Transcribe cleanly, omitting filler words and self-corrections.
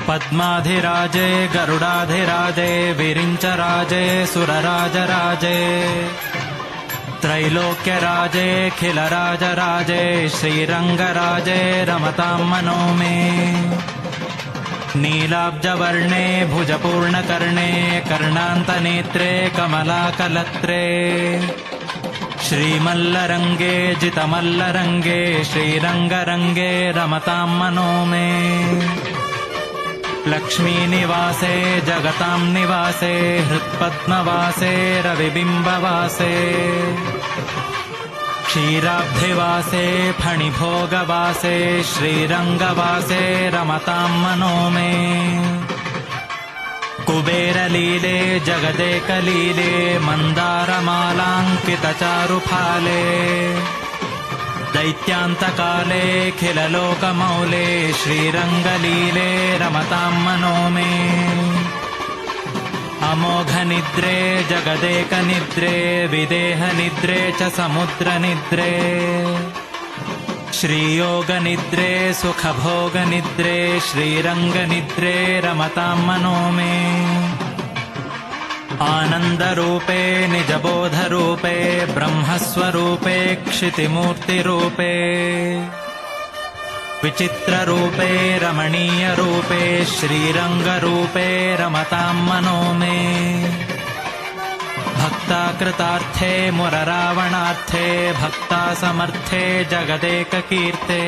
पद्माधिराजे गरुडाधिराजे विरिञ्चराजे सुरराजराजे त्रैलोक्यराजे खिलराजराजे श्रीरङ्गराजे रमतां मनो मे नीलाब्जवर्णे भुजपूर्णकर्णे कर्णान्तनेत्रे कमलाकलत्रे श्रीमल्लरङ्गे जितमल्लरङ्गे श्रीरङ्गरङ्गे रमतां मनो मे लक्ष्मीनिवासे जगतां निवासे हृत्पद्मवासे रविबिम्बवासे क्षीराब्धिवासे फणिभोगवासे श्रीरङ्गवासे रमतां मनो मे कुबेरलीले जगदेकलीले मन्दारमालाङ्कितचारुफाले दैत्यान्तकाले खिललोकमौले श्रीरङ्गलीले रमतां मनो मे अमोघनिद्रे जगदेकनिद्रे विदेहनिद्रे च समुद्रनिद्रे श्रीयोगनिद्रे सुखभोगनिद्रे श्रीरङ्गनिद्रे रमतां मनो मे आनन्दरूपे निजबोधरूपे ब्रह्मस्वरूपे क्षितिमूर्तिरूपे विचित्ररूपे रमणीयरूपे श्रीरङ्गरूपे रमतां मनो मे भक्ताकृतार्थे मुररावणार्थे भक्तासमर्थे जगदेककीर्ते